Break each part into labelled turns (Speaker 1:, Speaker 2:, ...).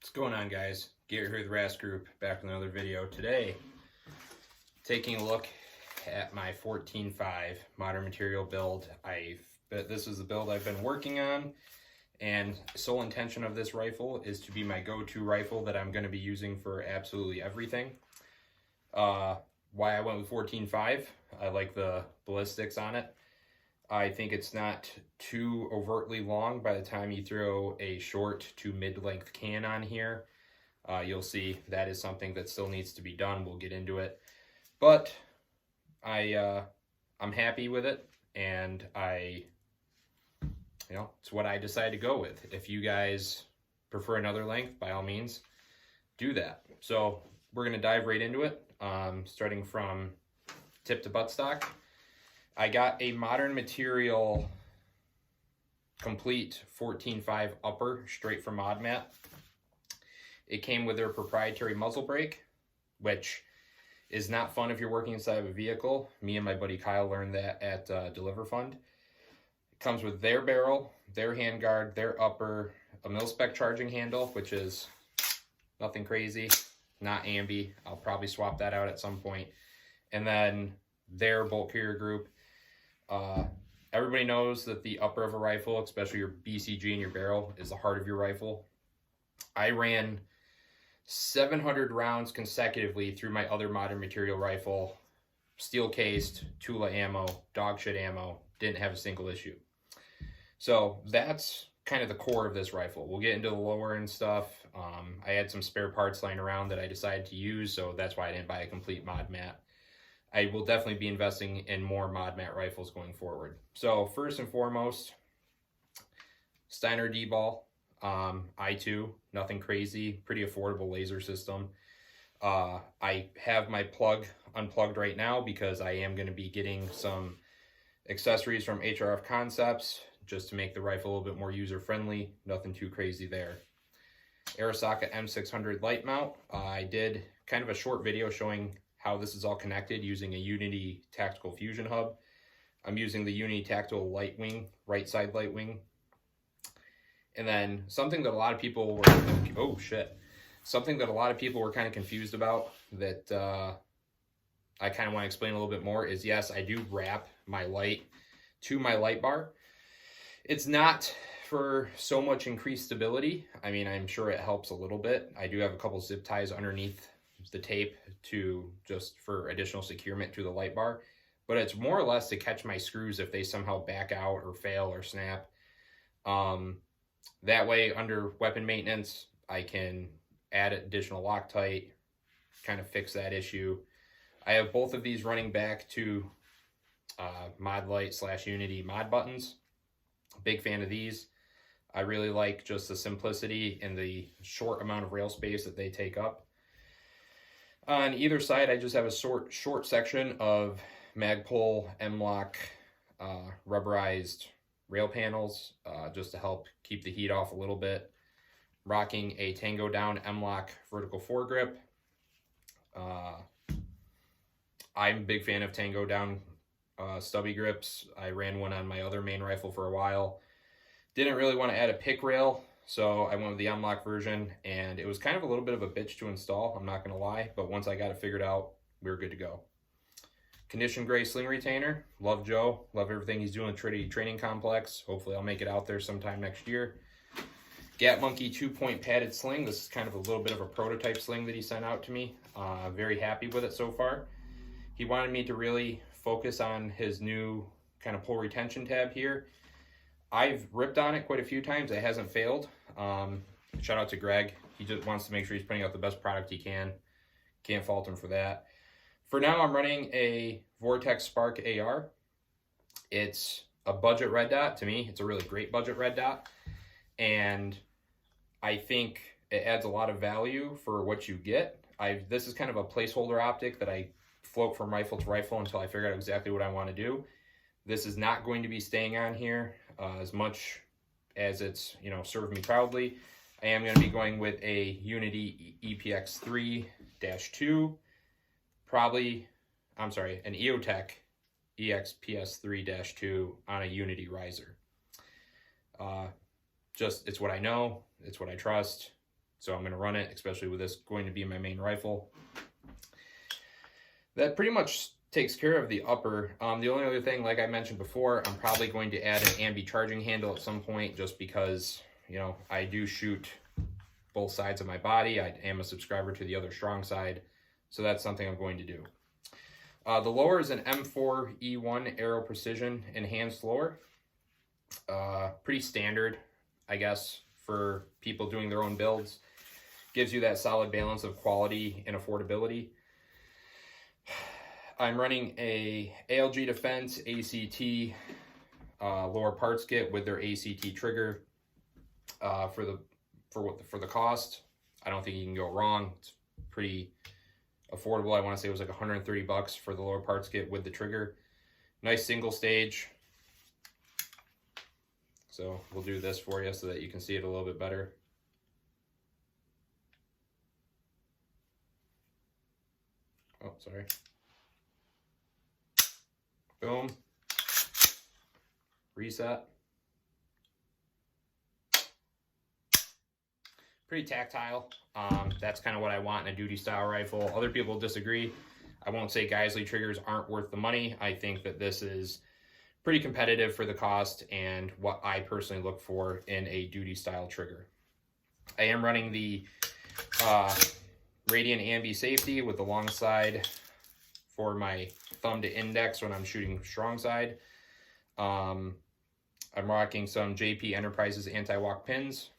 Speaker 1: What's going on, guys? Garrett here with the RAS Group, back with another video. Today, taking a look at my 14.5 Modern Material build. This is the build I've been working on, and the sole intention of this rifle is to be my go-to rifle that I'm going to be using for absolutely everything. Why I went with 14.5, I like the ballistics on it. I think it's not too overtly long by the time you throw a short to mid-length can on here. You'll see that is something that still needs to be done. We'll get into it. But I'm happy with it, and it's what I decided to go with. If you guys prefer another length, by all means, do that. So we're going to dive right into it, starting from tip to buttstock. I got a Modern Material complete 14.5 upper straight from ModMat. It came with their proprietary muzzle brake, which is not fun if you're working inside of a vehicle. Me and my buddy Kyle learned that at Deliver Fund. It comes with their barrel, their handguard, their upper, a mil-spec charging handle, which is nothing crazy, not ambi. I'll probably swap that out at some point. And then their bolt carrier group. Everybody knows that the upper of a rifle, especially your BCG and your barrel, is the heart of your rifle. I ran 700 rounds consecutively through my other Modern Material rifle, steel cased, Tula ammo, dog shit ammo, didn't have a single issue. So that's kind of the core of this rifle. We'll get into the lower end stuff. I had some spare parts lying around that I decided to use, so that's why I didn't buy a complete ModMat. I will definitely be investing in more ModMat rifles going forward. So first and foremost, Steiner D-Ball, I2, nothing crazy, pretty affordable laser system. I have my plug unplugged right now because I am going to be getting some accessories from HRF Concepts just to make the rifle a little bit more user-friendly, nothing too crazy there. Arisaka M600 light mount. I did kind of a short video showing how this is all connected using a Unity Tactical Fusion Hub. I'm using the Unity Tactical Light Wing, right side light wing. And then something that a lot of people were, something that a lot of people were kind of confused about that I kind of want to explain a little bit more is, yes, I do wrap my light to my light bar. It's not for so much increased stability. I mean, I'm sure it helps a little bit. I do have a couple zip ties underneath the tape just for additional securement to the light bar, but it's more or less to catch my screws if they somehow back out or fail or snap. That way, under weapon maintenance, I can add additional Loctite, kind of fix that issue. I have both of these running back to ModLite / Unity mod buttons. Big fan of these. I really like just the simplicity and the short amount of rail space that they take up. On either side, I just have a short section of Magpul M-Lock rubberized rail panels just to help keep the heat off a little bit. Rocking a Tango Down M-Lock vertical foregrip. I'm a big fan of Tango Down stubby grips. I ran one on my other main rifle for a while. Didn't really want to add a pick rail, so I went with the M-Lock version, and it was kind of a little bit of a bitch to install, I'm not going to lie, but once I got it figured out, we were good to go. Condition gray sling retainer. Love Joe. Love everything he's doing with Trinity Training Complex. Hopefully I'll make it out there sometime next year. Gat Monkey 2-point padded sling. This is kind of a little bit of a prototype sling that he sent out to me. Very happy with it so far. He wanted me to really focus on his new kind of pull retention tab here. I've ripped on it quite a few times. It hasn't failed. Shout out to Greg. He just wants to make sure he's putting out the best product he can. Can't fault him for that. For now, I'm running a Vortex Spark AR. It's a budget red dot. To me, it's a really great budget red dot. And I think it adds a lot of value for what you get. This is kind of a placeholder optic that I float from rifle to rifle until I figure out exactly what I want to do. This is not going to be staying on here as much as it's, served me proudly. I am going to be going with a Unity EPX3-2, an EOTech EXPS3-2 on a Unity riser. It's what I know, it's what I trust, So I'm going to run it, especially with this going to be my main rifle. That pretty much takes care of the upper. The only other thing, like I mentioned before, I'm probably going to add an ambi charging handle at some point, just because, you know, I do shoot both sides of my body. I am a subscriber to the other strong side, so that's something I'm going to do. The lower is an M4E1 Aero Precision enhanced lower. Pretty standard, I guess, for people doing their own builds. Gives you that solid balance of quality and affordability. I'm running a ALG Defense ACT lower parts kit with their ACT trigger. For the cost, I don't think you can go wrong. It's pretty affordable. I want to say it was like 130 bucks for the lower parts kit with the trigger. Nice single stage. So we'll do this for you so that you can see it a little bit better. Oh, sorry. Boom. Reset. Pretty tactile. That's kind of what I want in a duty style rifle. Other people disagree. I won't say Geisley triggers aren't worth the money. I think that this is pretty competitive for the cost and what I personally look for in a duty style trigger. I am running the Radian Ambi Safety with the long side for my thumb to index when I'm shooting strong side. I'm rocking some JP Enterprises anti-walk pins.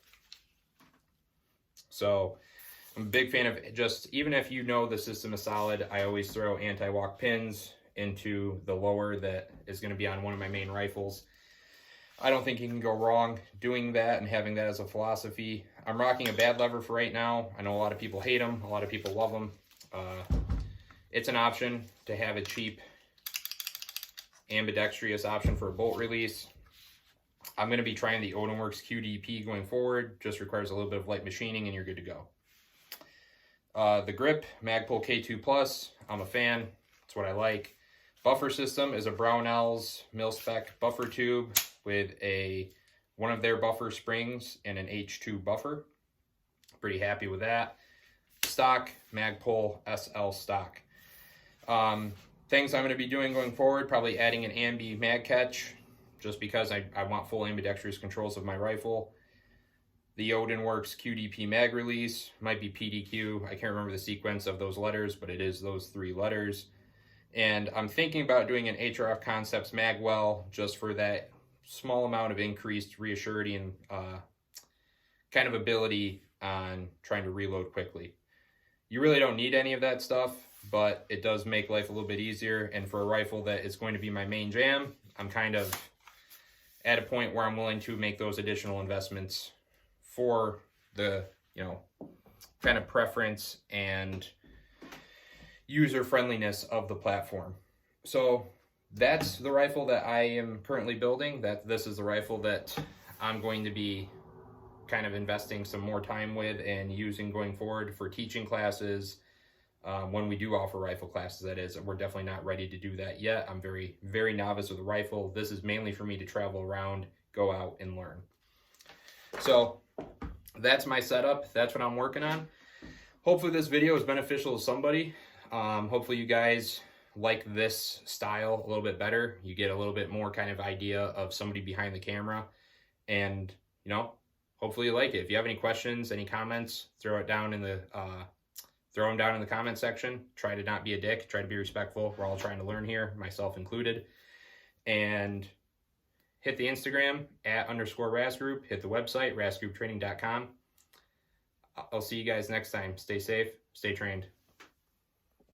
Speaker 1: So I'm a big fan of just, even if you know the system is solid, I always throw anti-walk pins into the lower that is going to be on one of my main rifles. I don't think you can go wrong doing that and having that as a philosophy. I'm rocking a bad lever for right now. I know a lot of people hate them. A lot of people love them. It's an option to have a cheap ambidextrous option for a bolt release. I'm going to be trying the Odinworks QDP going forward. Just requires a little bit of light machining and you're good to go. The grip, Magpul K2+. I'm a fan. That's what I like. Buffer system is a Brownells mil-spec buffer tube with one of their buffer springs and an H2 buffer. Pretty happy with that. Stock, Magpul SL stock. Things I'm going to be doing going forward, probably adding an ambi mag catch, just because I want full ambidextrous controls of my rifle. The Odinworks QDP mag release, might be PDQ. I can't remember the sequence of those letters, but it is those 3 letters. And I'm thinking about doing an HRF Concepts magwell just for that small amount of increased reassurity and kind of ability on trying to reload quickly. You really don't need any of that stuff, but it does make life a little bit easier. And for a rifle that is going to be my main jam, I'm kind of at a point where I'm willing to make those additional investments for the, you know, kind of preference and user friendliness of the platform. So that's the rifle that I am currently building. This is the rifle that I'm going to be kind of investing some more time with and using going forward for teaching classes. When we do offer rifle classes, that is. We're definitely not ready to do that yet. I'm very, very novice with the rifle. This is mainly for me to travel around, go out, and learn. So that's my setup. That's what I'm working on. Hopefully this video is beneficial to somebody. Hopefully you guys like this style a little bit better. You get a little bit more kind of idea of somebody behind the camera. And, you know, hopefully you like it. If you have any questions, any comments, throw them down in the comment section. Try to not be a dick. Try to be respectful. We're all trying to learn here, myself included. And hit the Instagram @_RASGroup. Hit the website, rasgrouptraining.com. I'll see you guys next time. Stay safe. Stay trained.